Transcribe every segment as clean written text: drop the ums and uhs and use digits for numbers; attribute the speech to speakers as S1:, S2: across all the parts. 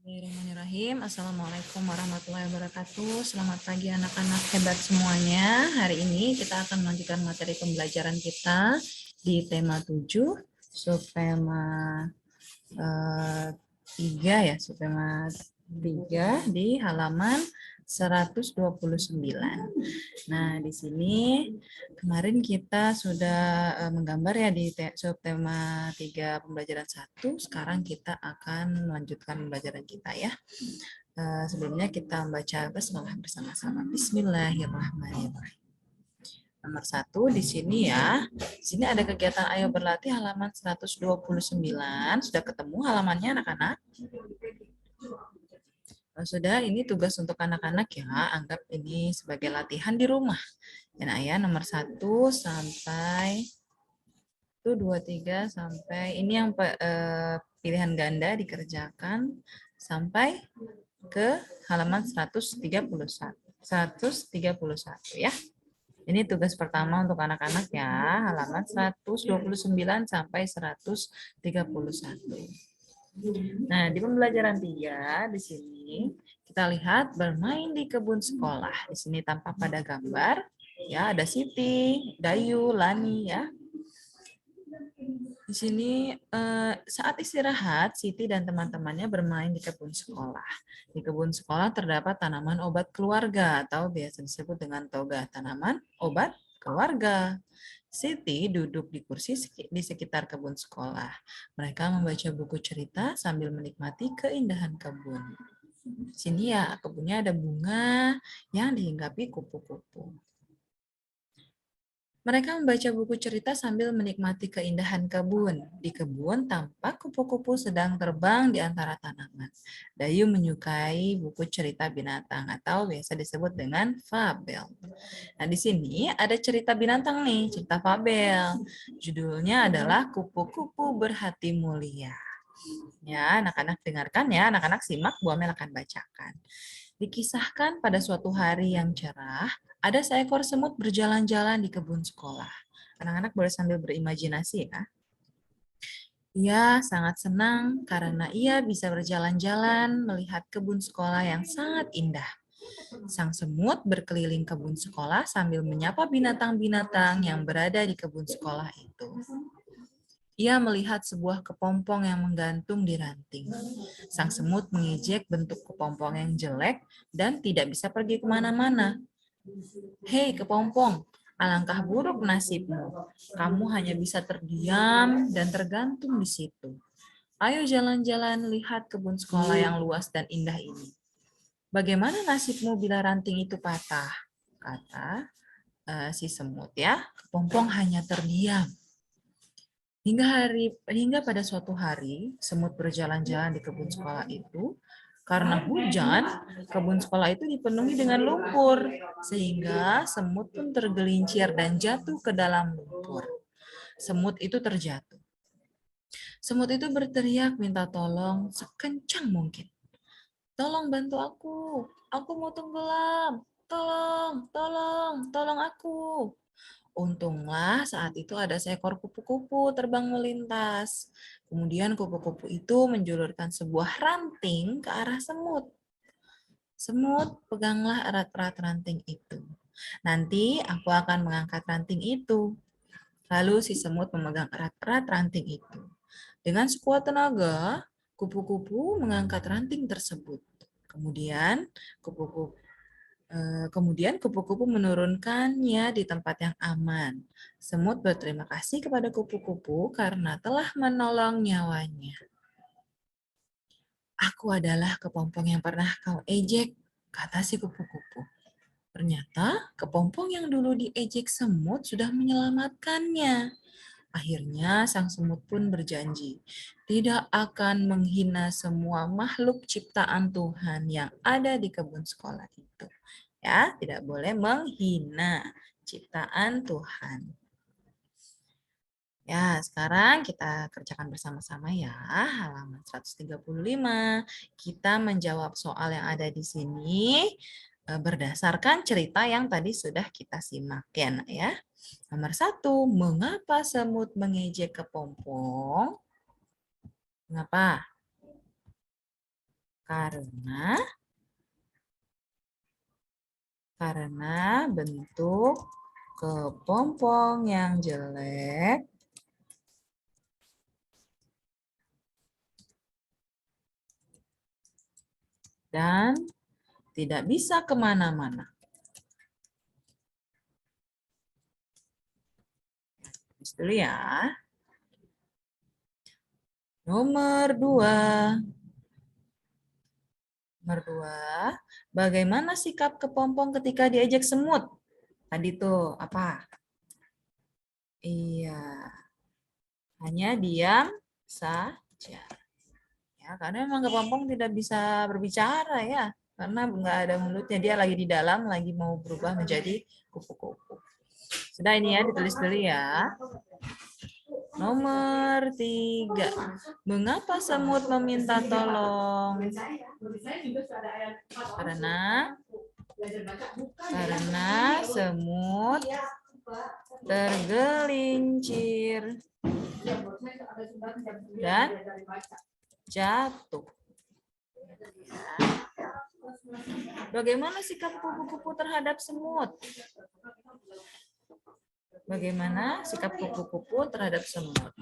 S1: Bismillahirrahmanirrahim. Assalamualaikum warahmatullahi wabarakatuh. Selamat pagi anak-anak hebat semuanya. Hari ini kita akan melanjutkan materi pembelajaran kita di tema 7, subtema 3 ya, subtema 3 di halaman 129. Nah, di sini kemarin kita sudah menggambar ya di subtema 3 pembelajaran 1. Sekarang kita akan melanjutkan pembelajaran kita ya. Sebelumnya kita membaca basmalah bersama-sama. Bismillahirrahmanirrahim. Nomor 1 di sini ya. Di sini ada kegiatan Ayo Berlatih halaman 129. Sudah ketemu halamannya anak-anak? Sudah, ini tugas untuk anak-anak ya. Anggap ini sebagai latihan di rumah. Dan ayah nomor 1 sampai 2, 3 sampai ini yang pilihan ganda dikerjakan sampai ke halaman 131 ya. Ini tugas pertama untuk anak-anak ya, halaman 129 sampai 131. Nah, di pembelajaran 3 di sini kita lihat bermain di kebun sekolah. Di sini tampak pada gambar ya, ada Siti, Dayu, Lani ya. Di sini saat istirahat, Siti dan teman-temannya bermain di kebun sekolah. Di kebun sekolah terdapat tanaman obat keluarga atau biasa disebut dengan toga, tanaman obat keluarga. Siti duduk di kursi di sekitar kebun sekolah. Mereka membaca buku cerita sambil menikmati keindahan kebun. Di sini ya, kebunnya ada bunga yang dihinggapi kupu-kupu. Mereka membaca buku cerita sambil menikmati keindahan kebun. Di kebun tampak kupu-kupu sedang terbang di antara tanaman. Dayu menyukai buku cerita binatang atau biasa disebut dengan fabel. Nah, di sini ada cerita binatang nih, cerita fabel. Judulnya adalah Kupu-kupu Berhati Mulia. Ya, anak-anak dengarkan ya, anak-anak simak, Bu Amel akan bacakan. Dikisahkan pada suatu hari yang cerah, ada seekor semut berjalan-jalan di kebun sekolah. Anak-anak boleh sambil berimajinasi ya. Ia sangat senang karena ia bisa berjalan-jalan melihat kebun sekolah yang sangat indah. Sang semut berkeliling kebun sekolah sambil menyapa binatang-binatang yang berada di kebun sekolah itu. Ia melihat sebuah kepompong yang menggantung di ranting. Sang semut mengejek bentuk kepompong yang jelek dan tidak bisa pergi kemana-mana. Hei kepompong, alangkah buruk nasibmu. Kamu hanya bisa terdiam dan tergantung di situ. Ayo jalan-jalan lihat kebun sekolah yang luas dan indah ini. Bagaimana nasibmu bila ranting itu patah? Kata si semut ya. Kepompong hanya terdiam. Hingga pada suatu hari, semut berjalan-jalan di kebun sekolah itu. Karena hujan, kebun sekolah itu dipenuhi dengan lumpur, sehingga semut pun tergelincir dan jatuh ke dalam lumpur. Semut itu terjatuh. Semut itu berteriak minta tolong sekencang mungkin. Tolong bantu aku mau tenggelam. Tolong, tolong, tolong aku. Untunglah saat itu ada seekor kupu-kupu terbang melintas. Kemudian kupu-kupu itu menjulurkan sebuah ranting ke arah semut. Semut, peganglah erat-erat ranting itu. Nanti aku akan mengangkat ranting itu. Lalu si semut memegang erat-erat ranting itu. Dengan sekuat tenaga, kupu-kupu mengangkat ranting tersebut. Kemudian kupu-kupu menurunkannya di tempat yang aman. Semut berterima kasih kepada kupu-kupu karena telah menolong nyawanya. Aku adalah kepompong yang pernah kau ejek, kata si kupu-kupu. Ternyata kepompong yang dulu diejek semut sudah menyelamatkannya. Akhirnya sang semut pun berjanji tidak akan menghina semua makhluk ciptaan Tuhan yang ada di kebun sekolah itu. Ya, tidak boleh menghina ciptaan Tuhan. Ya, sekarang kita kerjakan bersama-sama ya, halaman 135. Kita menjawab soal yang ada di sini berdasarkan cerita yang tadi sudah kita simak ya, Nak, ya. Nomor 1, mengapa semut mengejek kepompong? Mengapa? Karena bentuk kepompong yang jelek dan tidak bisa kemana-mana. Tulis dulu ya. Nomor 2. Nomor 2, bagaimana sikap kepompong ketika diajak semut? Tadi tuh apa? Iya, hanya diam saja. Ya, karena memang kepompong tidak bisa berbicara ya, karena nggak ada mulutnya. Dia lagi di dalam, lagi mau berubah menjadi kupu-kupu. Sudah ini ya, ditulis dulu ya. Nomor 3, mengapa semut meminta tolong? Karena semut tergelincir dan jatuh. Bagaimana sikap kupu-kupu terhadap semut? Bagaimana sikap kupu-kupu terhadap semut?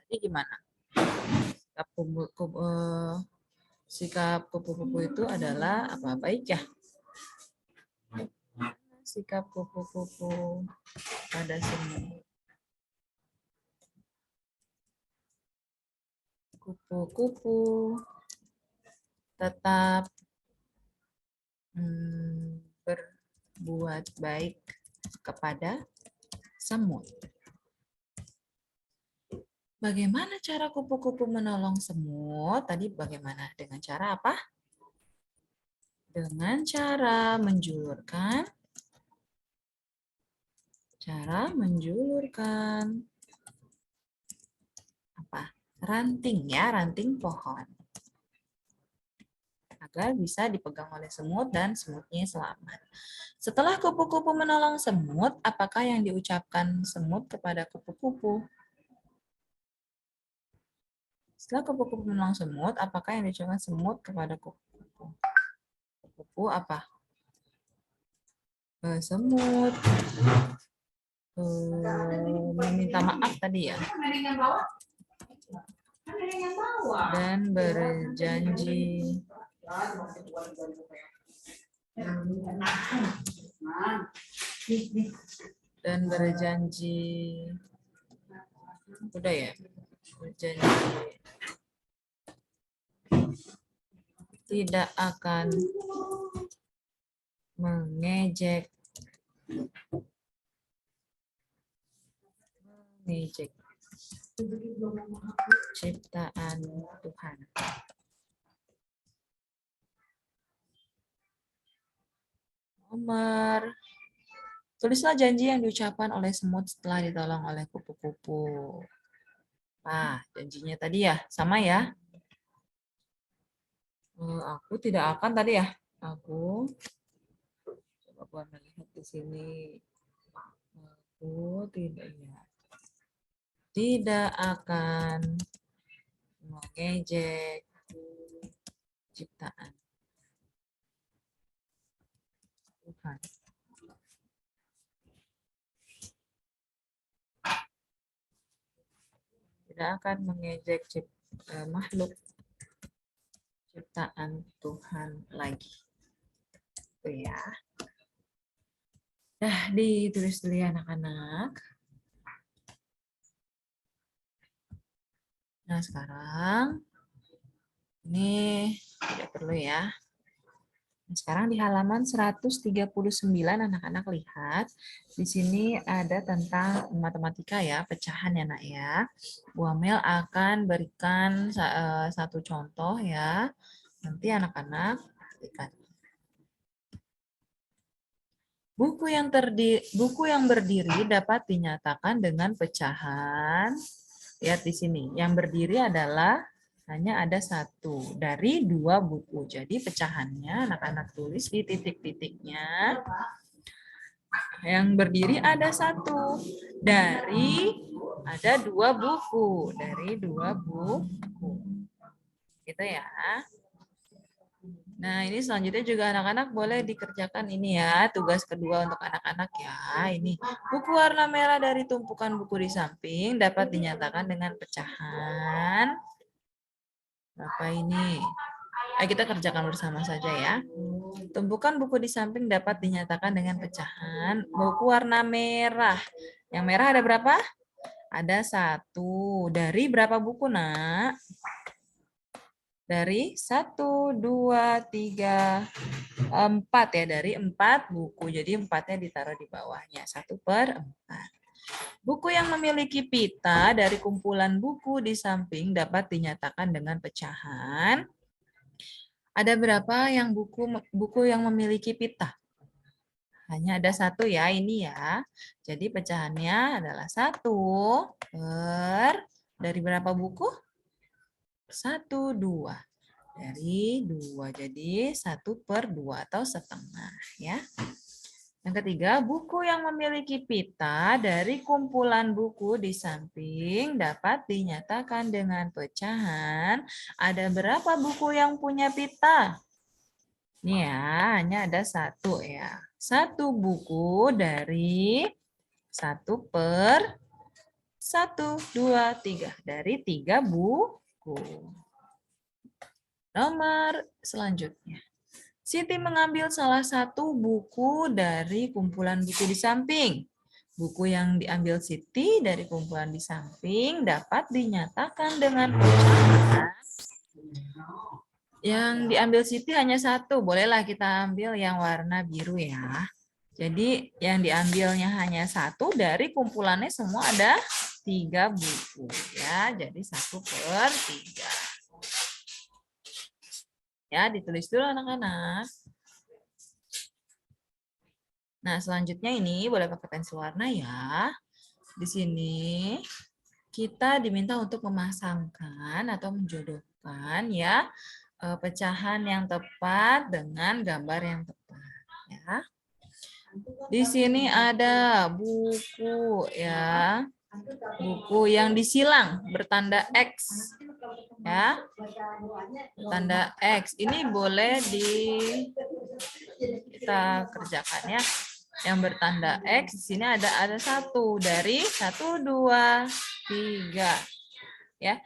S1: Jadi gimana? Sikap kupu-kupu itu adalah apa? Baik ya? Sikap kupu-kupu pada semut. Kupu-kupu tetap berbuat baik kepada semut. Bagaimana cara kupu-kupu menolong semut? Tadi bagaimana? Dengan cara apa? Dengan cara menjulurkan apa? Ranting ya, ranting pohon. Agar bisa dipegang oleh semut dan semutnya selamat. Setelah kupu-kupu menolong semut, apakah yang diucapkan semut kepada kupu-kupu? Setelah kupu-kupu menolong semut, apakah yang diucapkan semut kepada kupu-kupu? Kupu apa? Semut meminta maaf tadi ya. Dan berjanji udah ya, berjanji tidak akan mengejek ciptaan Tuhan. Tulislah janji yang diucapkan oleh semut setelah ditolong oleh kupu-kupu. Nah, janjinya tadi ya, sama ya. Aku tidak akan tadi ya. Aku coba melihat di sini. Aku tidak akan mengejek ciptaan Tuhan. Tidak akan mengejek makhluk ciptaan Tuhan lagi. Itu ya. Dah ditulis dulu ya anak-anak. Nah sekarang ini tidak perlu ya. Nah, sekarang di halaman 139 anak-anak lihat. Di sini ada tentang matematika ya, pecahan ya nak ya. Bu Amel akan berikan satu contoh ya. Nanti anak-anak perhatikan. Buku yang berdiri dapat dinyatakan dengan pecahan. Lihat di sini, yang berdiri adalah hanya ada satu dari dua buku. Jadi pecahannya anak-anak tulis di titik-titiknya. Yang berdiri ada satu dari ada dua buku. Dari dua buku. Gitu ya. Nah, ini selanjutnya juga anak-anak boleh dikerjakan ini ya, tugas kedua untuk anak-anak ya. Ini, buku warna merah dari tumpukan buku di samping dapat dinyatakan dengan pecahan. Berapa ini? Ayo kita kerjakan bersama saja ya. Tumpukan buku di samping dapat dinyatakan dengan pecahan. Buku warna merah. Yang merah ada berapa? Ada 1. Dari berapa buku, Nak? Dari 1, 2, 3, 4 ya. Dari 4 buku. Jadi 4-nya ditaruh di bawahnya. 1/4. Buku yang memiliki pita dari kumpulan buku di samping dapat dinyatakan dengan pecahan. Ada berapa yang buku yang memiliki pita? Hanya ada 1 ya, ini ya. Jadi pecahannya adalah 1 per dari berapa buku? 1, 2. Dari 2. Jadi 1/2 atau setengah ya. Yang ketiga, buku yang memiliki pita dari kumpulan buku di samping dapat dinyatakan dengan pecahan. Ada berapa buku yang punya pita? Ini ya, hanya ada 1 ya. 1 buku dari 1/1, 2, 3. Dari 3 buku. Nomor selanjutnya. Siti mengambil salah satu buku dari kumpulan buku di samping. Buku yang diambil Siti dari kumpulan di samping dapat dinyatakan dengan pecahan. Yang diambil Siti hanya 1. Bolehlah kita ambil yang warna biru ya. Jadi yang diambilnya hanya 1, dari kumpulannya semua ada 3 buku ya. Jadi 1/3. Ya, ditulis dulu anak-anak. Nah, selanjutnya ini boleh pakai pensil warna ya. Di sini kita diminta untuk memasangkan atau menjodohkan ya pecahan yang tepat dengan gambar yang tepat ya. Di sini ada buku ya. Buku yang disilang bertanda X ya. Tanda X. Ini boleh kita kerjakan ya. Yang bertanda X di sini ada 1 dari 1, 2, 3 ya.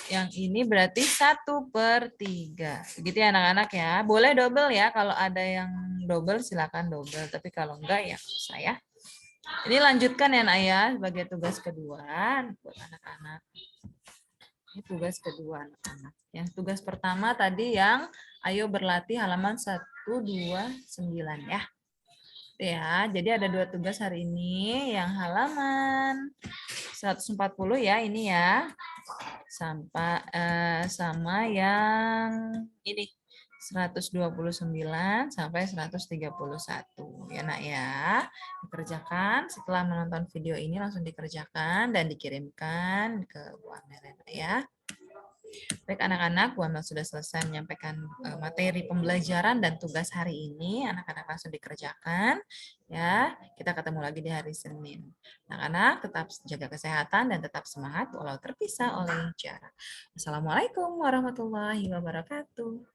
S1: Yang ini berarti 1/3. Begitu ya anak-anak ya. Boleh double ya, kalau ada yang double silakan double, tapi kalau enggak ya usah ya. Ini lanjutkan ya Nak ya sebagai tugas kedua buat anak-anak. Ini tugas kedua anak-anak. Yang tugas pertama tadi yang ayo berlatih halaman 129 ya. Ya, jadi ada 2 tugas hari ini, yang halaman 140 ya ini ya. Sama yang ini 129 sampai 131 ya Nak ya. Dikerjakan setelah menonton video ini langsung dikerjakan dan dikirimkan ke Bu Amel ya. Baik anak-anak, Bu Amel sudah selesai menyampaikan materi pembelajaran dan tugas hari ini. Anak-anak langsung dikerjakan. Ya, kita ketemu lagi di hari Senin. Anak-anak tetap jaga kesehatan dan tetap semangat walau terpisah oleh jarak. Assalamualaikum warahmatullahi wabarakatuh.